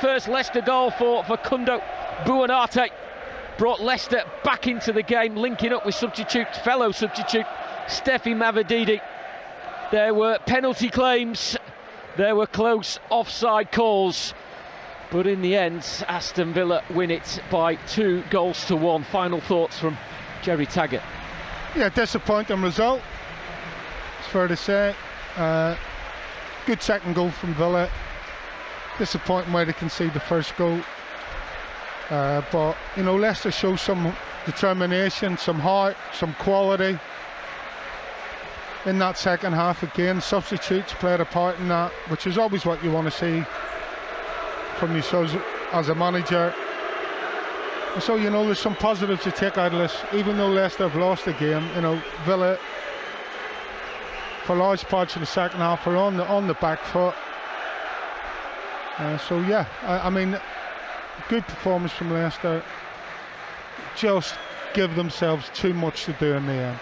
first Leicester goal for Kundo Buonarte brought Leicester back into the game, linking up with fellow substitute Steffi Mavididi. There were penalty claims, there were close offside calls, but in the end Aston Villa win it by 2-1. Final thoughts from Jerry Taggart. Yeah, disappointing result, it's fair to say. Good second goal from Villa. Disappointing way to concede the first goal. But, you know, Leicester show some determination, some heart, some quality in that second half again. Substitutes played a part in that, which is always what you want to see from yourselves as a manager. And so, you know, there's some positives to take out of this. Even though Leicester have lost the game, you know, Villa, for large parts of the second half, are on the back foot. So yeah, I mean, good performance from Leicester. Just give themselves too much to do in the end.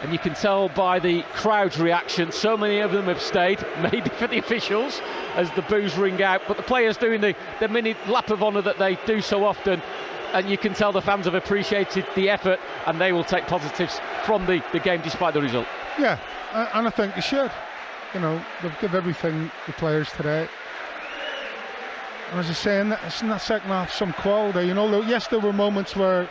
And you can tell by the crowd's reaction, so many of them have stayed, maybe for the officials, as the boos ring out, but the players doing the mini lap of honour that they do so often, and you can tell the fans have appreciated the effort, and they will take positives from the game despite the result. Yeah, and I think they should. You know, they've given everything, the players today. And as I say, in that second half, some quality. You know, yes, there were moments where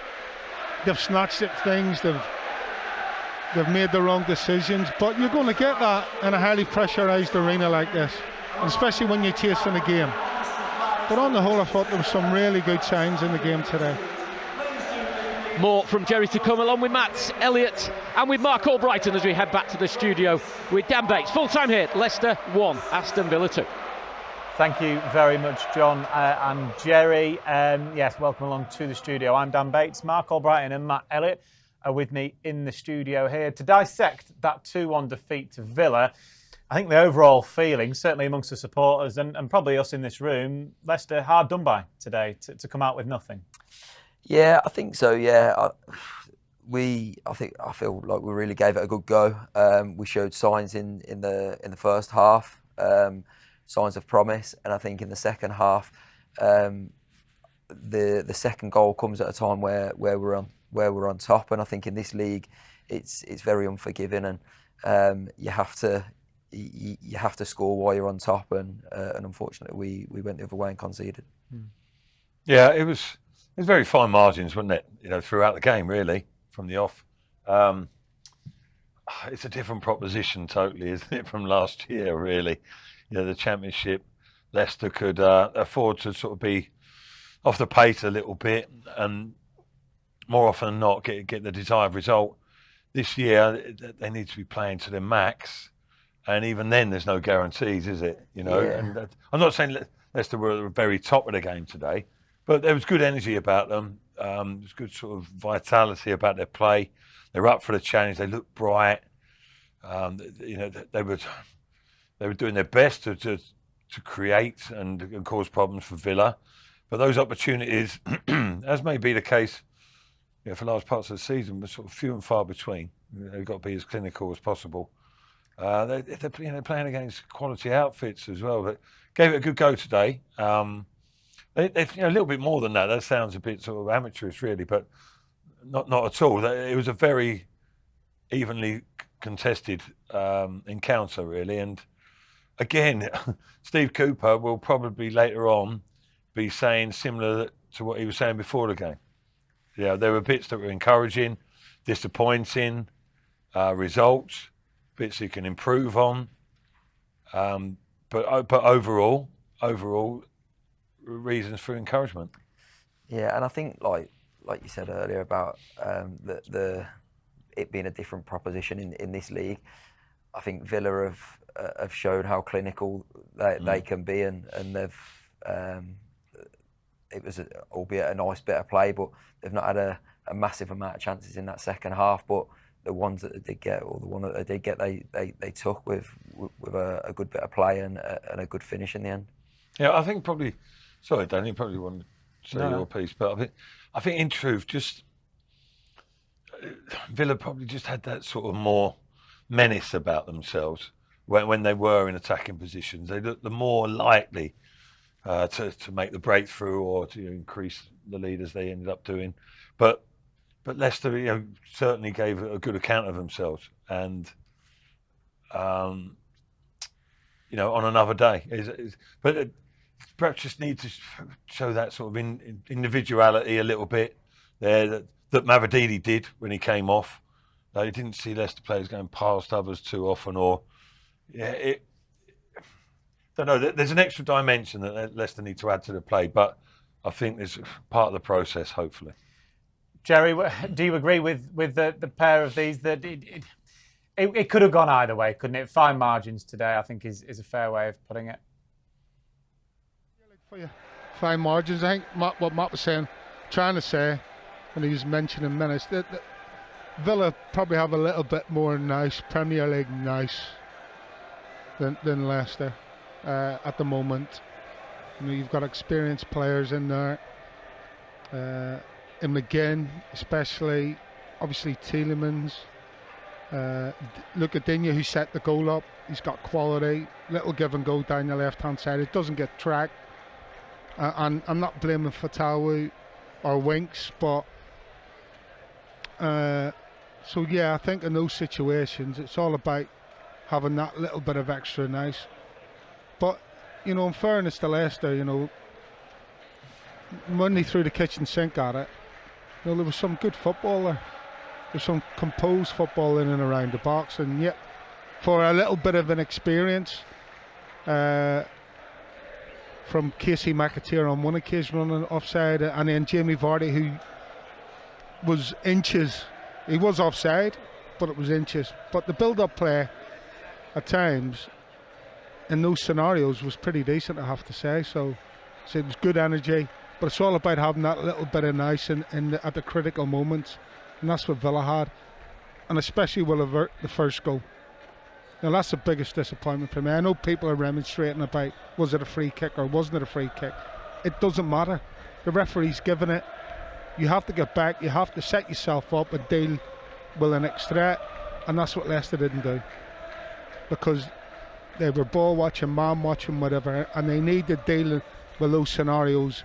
they've snatched at things, they've made the wrong decisions, but you're going to get that in a highly pressurised arena like this, and especially when you're chasing a game. But on the whole, I thought there were some really good signs in the game today. More from Jerry to come, along with Matt Elliott and with Mark Albrighton, as we head back to the studio with Dan Bates. Full time here, Leicester 1, Aston Villa 2. Thank you very much, John and Jerry. Yes, welcome along to the studio. I'm Dan Bates. Mark Albrighton and Matt Elliott are with me in the studio here to dissect that 2-1 defeat to Villa. I think the overall feeling, certainly amongst the supporters and probably us in this room, Leicester hard done by today to come out with nothing. Yeah, I think so. Yeah, I feel like we really gave it a good go. We showed signs in the first half. Signs of promise, and I think in the second half, the second goal comes at a time where we're on top, and I think in this league, it's very unforgiving, and you have to score while you're on top, and unfortunately we went the other way and conceded. Yeah, it was very fine margins, wasn't it? You know, throughout the game, really, from the off. It's a different proposition, totally, isn't it, from last year, really. You know, the Championship, Leicester could afford to sort of be off the pace a little bit, and more often than not get the desired result. This year, they need to be playing to their max, and even then, there's no guarantees, is it? You know, Yeah. and I'm not saying Leicester were at the very top of the game today, but there was good energy about them. There was good sort of vitality about their play. They were up for the challenge. They looked bright. You know, they were doing their best to create and cause problems for Villa. But those opportunities, as may be the case, you know, for large parts of the season, were sort of few and far between. They've got to be as clinical as possible. They're playing against quality outfits as well. But gave it a good go today. They a little bit more than that. That sounds a bit sort of amateurish, really, but not at all. It was a very evenly contested encounter, really, and again, Steve Cooper will probably later on be saying similar to what he was saying before the game. Yeah, there were bits that were encouraging, disappointing, results, bits he can improve on. But overall, reasons for encouragement. Yeah, and I think like you said earlier about it being a different proposition in this league. I think Villa have showed how clinical they can be, and they've it was albeit a nice bit of play, but they've not had a massive amount of chances in that second half. But the ones that they did get, or the one that they did get, they took with a good bit of play and a good finish in the end. Yeah, I think probably. Sorry, Dan, you probably want to say your piece, but I think in truth, just Villa probably just had that sort of more menace about themselves when they were in attacking positions. They looked the more likely to make the breakthrough or to increase the lead as they ended up doing. But Leicester, certainly gave a good account of themselves, and on another day, but perhaps just need to show that sort of individuality a little bit there that Mavididi did when he came off. You didn't see Leicester players going past others too often, don't know. There's an extra dimension that Leicester need to add to the play, but I think there's part of the process, hopefully. Jerry, do you agree with the pair of these that it could have gone either way, couldn't it? Fine margins today, I think, is a fair way of putting it. For you, fine margins. I think what Matt was trying to say, when he was mentioning minutes, that Villa probably have a little bit more nice Premier League than Leicester at the moment. You've got experienced players in there. In McGinn, especially, obviously Tielemans. Look at Digne, who set the goal up. He's got quality. Little give and go down the left-hand side. It doesn't get tracked. And I'm not blaming Fatawu or Winks, but so yeah, I think in those situations it's all about having that little bit of extra nice. But in fairness to Leicester, when they threw the kitchen sink at it, there was some good football there. There's some composed football in and around the box, and yet for a little bit of an experience from Casey McAteer on one occasion running offside, and then Jamie Vardy, who was inches. He was offside, but it was inches. But the build-up play at times in those scenarios was pretty decent, I have to say. So it was good energy, but it's all about having that little bit of nice at the critical moments, and that's what Villa had, and especially will avert the first goal. Now that's the biggest disappointment for me. I know people are remonstrating about, was it a free kick or wasn't it a free kick? It doesn't matter. The referee's given it. You have to get back. You have to set yourself up and deal with an extra, and that's what Leicester didn't do, because they were ball watching, man watching, whatever, and they need to deal with those scenarios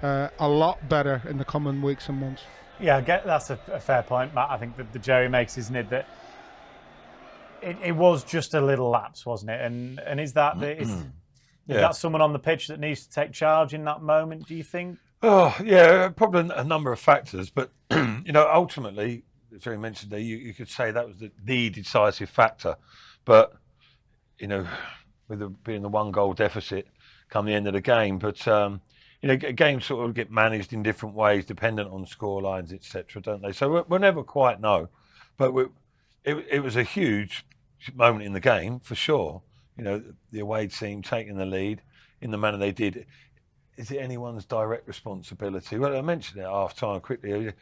a lot better in the coming weeks and months. Yeah, that's a fair point, Matt. I think that the Jerry makes, isn't it, that it was just a little lapse, wasn't it? And is that that someone on the pitch that needs to take charge in that moment, do you think? Oh, yeah, probably a number of factors. But, ultimately, as Jerry mentioned there, you could say that was the decisive factor. But, with being the one goal deficit come the end of the game. But, games sort of get managed in different ways, dependent on score lines, etc., don't they? So we'll never quite know. But it was a huge moment in the game, for sure. The away team taking the lead in the manner they did. Is it anyone's direct responsibility? Well, I mentioned it at half-time quickly.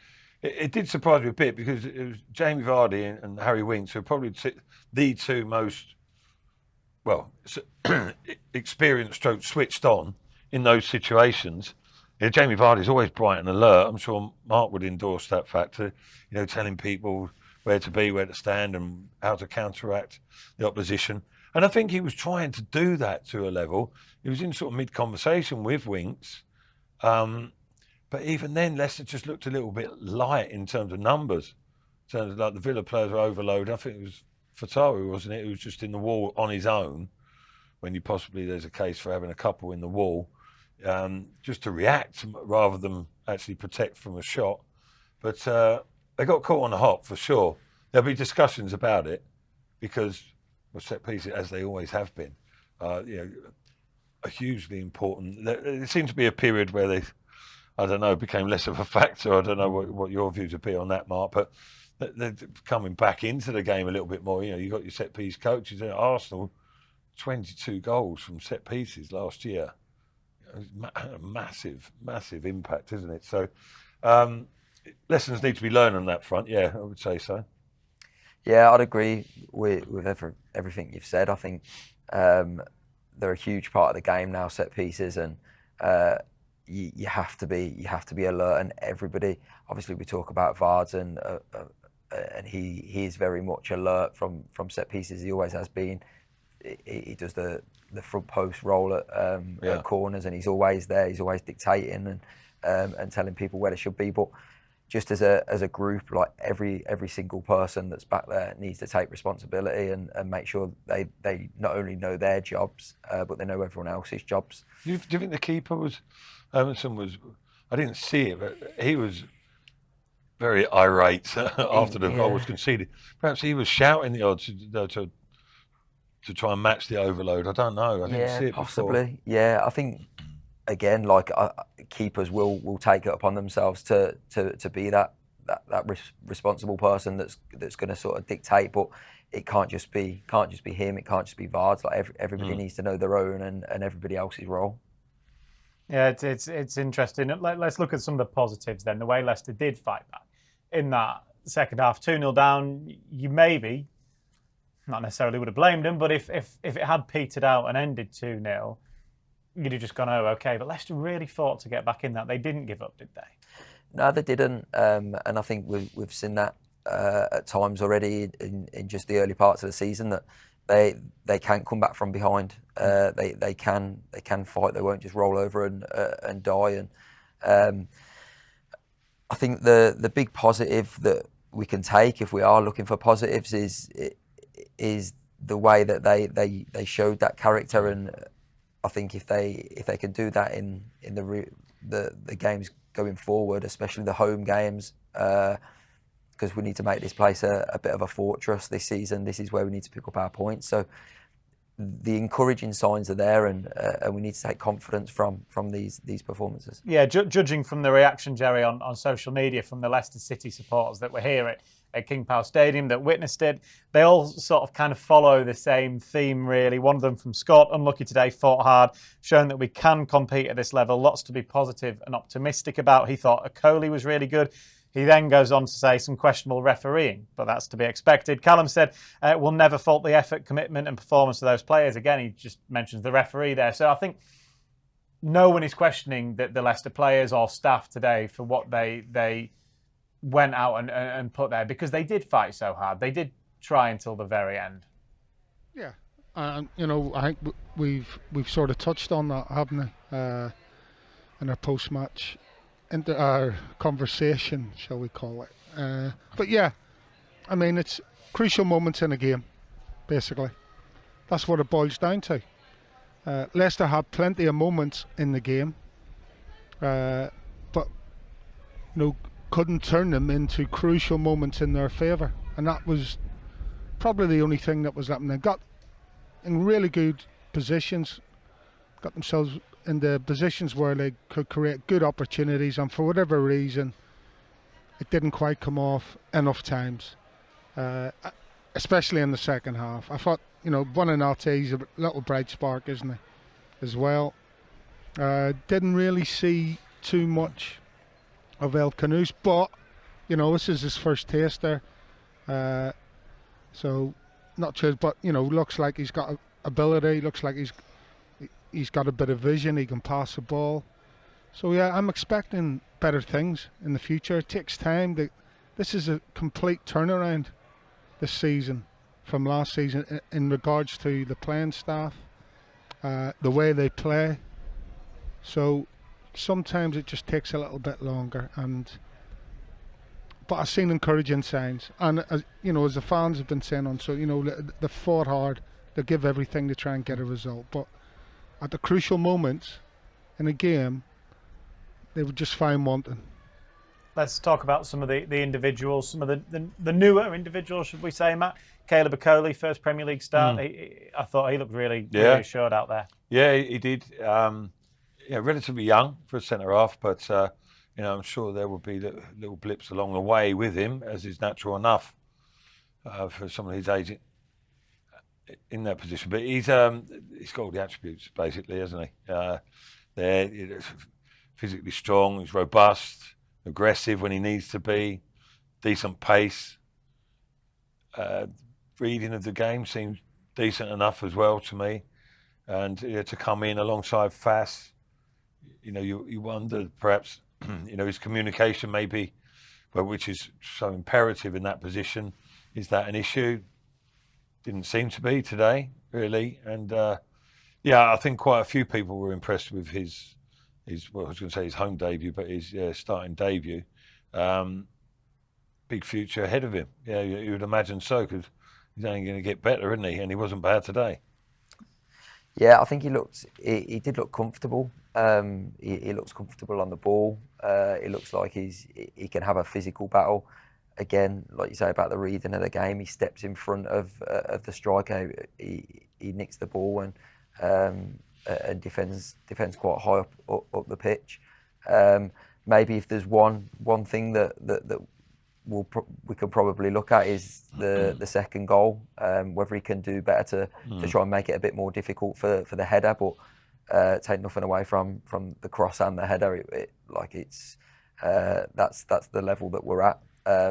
It did surprise me a bit, because it was Jamie Vardy and Harry Winks who are probably the two most, experienced stroke switched on in those situations. Jamie Vardy's always bright and alert. I'm sure Mark would endorse that factor, telling people where to be, where to stand, and how to counteract the opposition. And I think he was trying to do that to a level. He was in sort of mid-conversation with Winks. But even then, Leicester just looked a little bit light in terms of numbers. In terms of, like, the Villa players were overloaded. I think it was Fatawu, wasn't it? Who was just in the wall on his own, when there's a case for having a couple in the wall, just to react rather than actually protect from a shot. But they got caught on the hop, for sure. There'll be discussions about it, because set pieces, as they always have been, are hugely important. There seemed to be a period where they, I don't know, became less of a factor. I don't know what your views would be on that, Mark, but they're coming back into the game a little bit more. You got your set piece coaches at Arsenal, 22 goals from set pieces last year. Massive impact, isn't it? So lessons need to be learned on that front. Yeah, I would say so. Yeah, I'd agree with everything you've said. I think they're a huge part of the game now, set pieces, and you have to be alert. And everybody, obviously, we talk about Vards, and he is very much alert from set pieces. He always has been. he does the front post role at corners, and he's always there. He's always dictating and telling people where they should be. But just as a group, like every single person that's back there needs to take responsibility and make sure they not only know their jobs, but they know everyone else's jobs. Do you think the keeper was, Emerson was, I didn't see it, but he was very irate after the goal was conceded. Perhaps he was shouting the odds to try and match the overload. I don't know. I didn't see it possibly. before. Yeah, I think, again, like keepers will take it upon themselves to be that responsible person that's going to sort of dictate, but it can't just be him. It can't just be Vards. Like everybody needs to know their own and everybody else's role. Yeah, it's interesting. Let's look at some of the positives then. The way Leicester did fight back in that second half, 2-0 down. You maybe not necessarily would have blamed them, but if it had petered out and ended 2-0. You'd have just gone, oh, okay. But Leicester really fought to get back in that. They didn't give up, did they? No, they didn't. And I think we've seen that at times already in just the early parts of the season, that they can come back from behind. They can fight. They won't just roll over and die. And I think the big positive that we can take, if we are looking for positives, is the way that they showed that character. And I think if they can do that in the games going forward, especially the home games, because we need to make this place a bit of a fortress this season. This is where we need to pick up our points. So the encouraging signs are there, and we need to take confidence from these performances. Yeah, judging from the reaction, Jerry, on social media from the Leicester City supporters that were here at King Power Stadium that witnessed it, they all sort of kind of follow the same theme, really. One of them from Scott, unlucky today, fought hard, showing that we can compete at this level. Lots to be positive and optimistic about. He thought Okoli was really good. He then goes on to say some questionable refereeing, but that's to be expected. Callum said, we'll never fault the effort, commitment and performance of those players. Again, he just mentions the referee there. So I think no one is questioning that the Leicester players or staff today for what they went out and put there, because they did fight so hard. They did try until the very end. Yeah, I think we've sort of touched on that, haven't we, in our post-match, into our conversation, shall we call it? But yeah, I mean, it's crucial moments in a game, basically. That's what it boils down to. Leicester had plenty of moments in the game, but couldn't turn them into crucial moments in their favour, and that was probably the only thing that was happening. They got in really good positions, got themselves in the positions where they could create good opportunities, and for whatever reason it didn't quite come off enough times, especially in the second half. I thought, Buonanotte, a little bright spark, isn't he, as well. Didn't really see too much of El Kanous, but this is his first taste there, so not sure, but looks like he's got ability, looks like he's got a bit of vision, he can pass the ball. So yeah, I'm expecting better things in the future. It takes time. This is a complete turnaround this season from last season in regards to the playing staff, the way they play. So sometimes it just takes a little bit longer, but I've seen encouraging signs, and as the fans have been saying on, so they fought hard, they give everything to try and get a result, but at the crucial moments in a game they would just find wanting. Let's talk about some of the individuals, some of the newer individuals, should we say, Matt? Caleb Okoli, first Premier League start. I thought he looked really assured out there. Yeah, he did. Relatively young for a centre half, but I'm sure there will be little blips along the way with him, as is natural enough for someone his age in that position. But he's got all the attributes, basically, hasn't he? Physically strong, he's robust, aggressive when he needs to be, decent pace. Reading of the game seems decent enough as well to me, and to come in alongside Fass. You wonder perhaps, his communication maybe, which is so imperative in that position. Is that an issue? didn't seem to be today, really. And I think quite a few people were impressed with his well, I was going to say his home debut, but his starting debut. Big future ahead of him. Yeah, you would imagine so, because he's only going to get better, isn't he? And he wasn't bad today. Yeah, I think he did look comfortable. He looks comfortable on the ball. It looks like he can have a physical battle. Again, like you say about the reading of the game, he steps in front of the striker. He nicks the ball and defends quite high up the pitch. Maybe if there's one thing that we can probably look at is the second goal. Whether he can do better to try and make it a bit more difficult for the header, but take nothing away from the cross and the header. That's the level that we're at.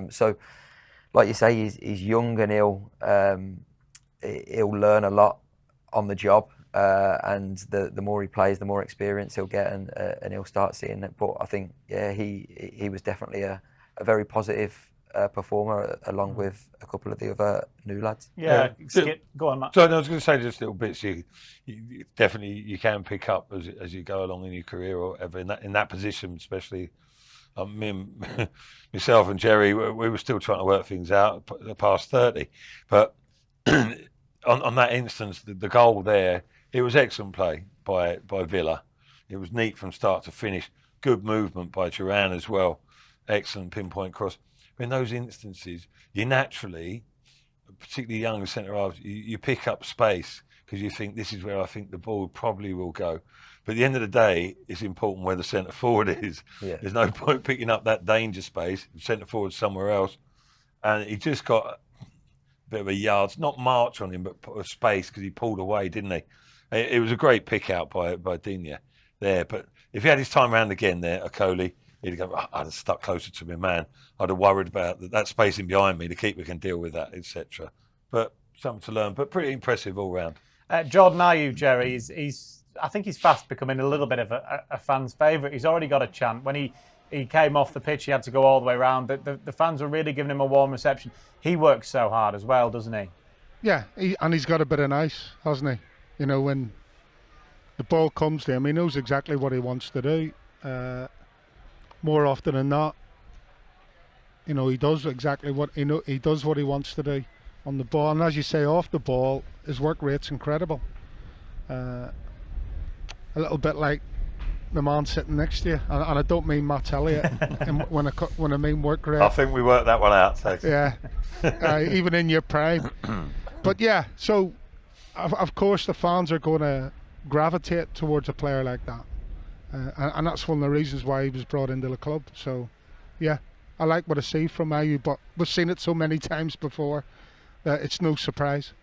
So, like you say, he's young and he'll learn a lot on the job. And the more he plays, the more experience he'll get, and he'll start seeing it. But I think, he was definitely a very positive performer, along with a couple of the other new lads. Yeah. Go on, Matt. So I was going to say just little bits you definitely you can pick up as you go along in your career, or ever in that position, especially. Myself and Jerry, we were still trying to work things out past 30, but on that instance, the goal there, it was excellent play by Villa. It was neat from start to finish. Good movement by Duran as well. Excellent pinpoint cross. In those instances, you naturally, particularly young centre halves, you pick up space because you think this is where I think the ball probably will go. But at the end of the day, it's important where the centre forward is. Yeah. There's no point picking up that danger space. Centre forward somewhere else, and he just got a bit of a yards, not march on him, but put a space because he pulled away, didn't he? It was a great pick out by Digne there. But if he had his time around again there, Okoli, he'd go, I'd have stuck closer to my man. I'd have worried about that spacing behind me. The keeper can deal with that, etc. But something to learn. But pretty impressive all round. Jordan Ayew, Jerry, I think he's fast becoming a little bit of a fan's favourite. He's already got a chant. When he came off the pitch, he had to go all the way around. The fans were really giving him a warm reception. He works so hard as well, doesn't he? Yeah, and he's got a bit of nice, hasn't he? You know, when the ball comes to him, he knows exactly what he wants to do. More often than not, you know, he does exactly what he does what he wants to do on the ball. And as you say, off the ball, his work rate's incredible. A little bit like the man sitting next to you, and I don't mean Matt Elliott when I mean work rate. I think we worked that one out. So. Yeah, even in your prime. But yeah, so of course the fans are going to gravitate towards a player like that, and that's one of the reasons why he was brought into the club. So yeah, I like what I see from Ayew, but we've seen it so many times before that it's no surprise.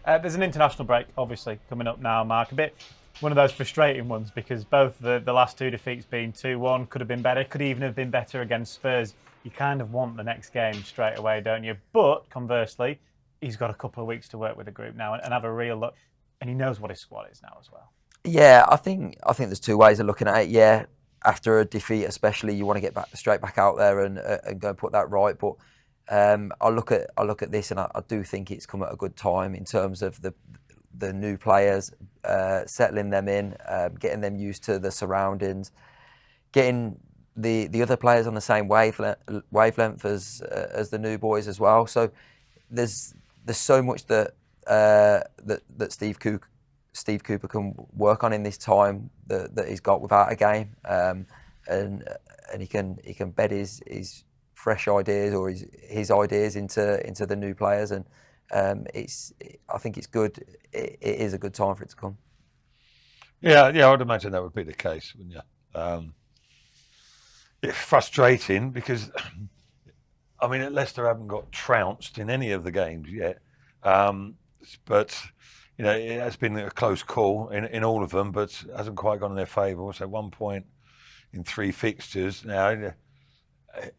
There's an international break, obviously, coming up now, Mark. A bit one of those frustrating ones, because both the last two defeats being 2-1 could have been better, could even have been better against Spurs. You kind of want the next game straight away, don't you? But conversely, he's got a couple of weeks to work with the group now and have a real look, and he knows what his squad is now as well. Yeah, I think there's two ways of looking at it. Yeah, after a defeat, especially, you want to get straight back out there and go and put that right. But I look at this, and I do think it's come at a good time in terms of the new players, settling them in, getting them used to the surroundings, getting the other players on the same wavelength as the new boys as well. So there's so much that Steve Cooper can work on in this time that he's got without a game, and he can bed his fresh ideas or his ideas into the new players, and I think it's good. It is a good time for it to come. Yeah, I would imagine that would be the case, wouldn't you? It's frustrating because, I mean, at Leicester haven't got trounced in any of the games yet, but you know it has been a close call in all of them, but hasn't quite gone in their favour. So 1 point in 3 fixtures now.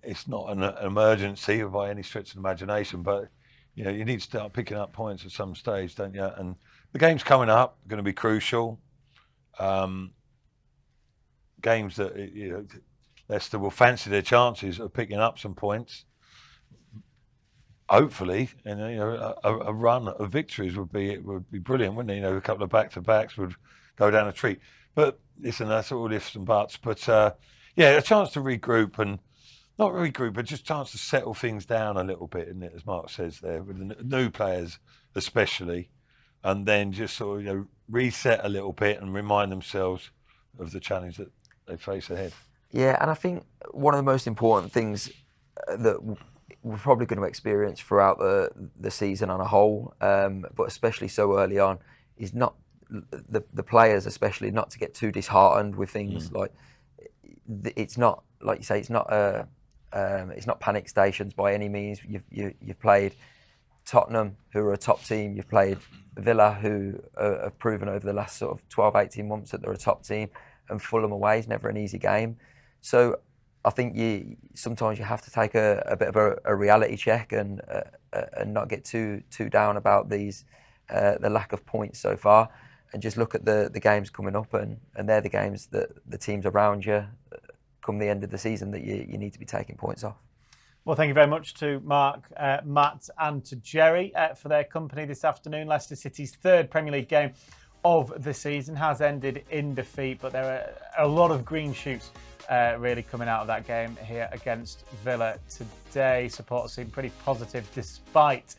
It's not an emergency by any stretch of the imagination, but you know you need to start picking up points at some stage, don't you? And the games coming up are going to be crucial. Games that Leicester will fancy their chances of picking up some points. hopefully, a run of victories would be brilliant, wouldn't it? A couple of back-to-backs would go down a treat. But listen, that's all ifs and buts. But a chance to regroup, and not regroup, but just a chance to settle things down a little bit, isn't it? As Mark says there, with the new players especially, and then just sort of reset a little bit and remind themselves of the challenge that they face ahead. Yeah, and I think one of the most important things that we're probably going to experience throughout the season on a whole, but especially so early on, is not the players, especially, not to get too disheartened with things. Like, it's not, like you say, it's not panic stations by any means. You've played Tottenham, who are a top team. You've played Villa, who have proven over the last sort of 12, 18 months that they're a top team, and Fulham away is never an easy game. So I think sometimes you have to take a bit of a reality check and not get too down about the lack of points so far, and just look at the games coming up, and they're the games that the teams around you come the end of the season that you need to be taking points off. Well, thank you very much to Mark, Matt and to Jerry for their company this afternoon. Leicester City's third Premier League game of the season has ended in defeat, but there are a lot of green shoots really coming out of that game here against Villa today. Supporters seem pretty positive despite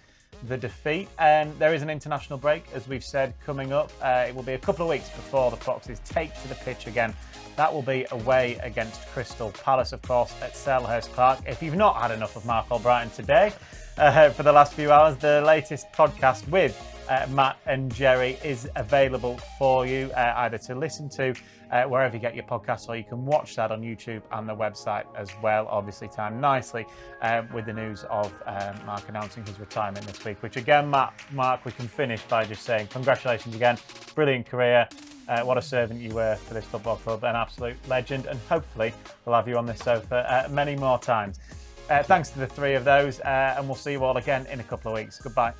the defeat. And there is an international break, as we've said, coming up. It will be a couple of weeks before the Foxes take to the pitch again. That will be away against Crystal Palace, of course, at Selhurst Park. If you've not had enough of Mark Albrighton today, for the last few hours, the latest podcast with Matt and Jerry is available for you either to listen to wherever you get your podcasts, or you can watch that on YouTube and the website as well. Obviously timed nicely with the news of Mark announcing his retirement this week, which again, Mark, we can finish by just saying congratulations again. Brilliant career. What a servant you were for this football club, an absolute legend, and hopefully we'll have you on this sofa many more times. Thanks to the three of those, and we'll see you all again in a couple of weeks. Goodbye.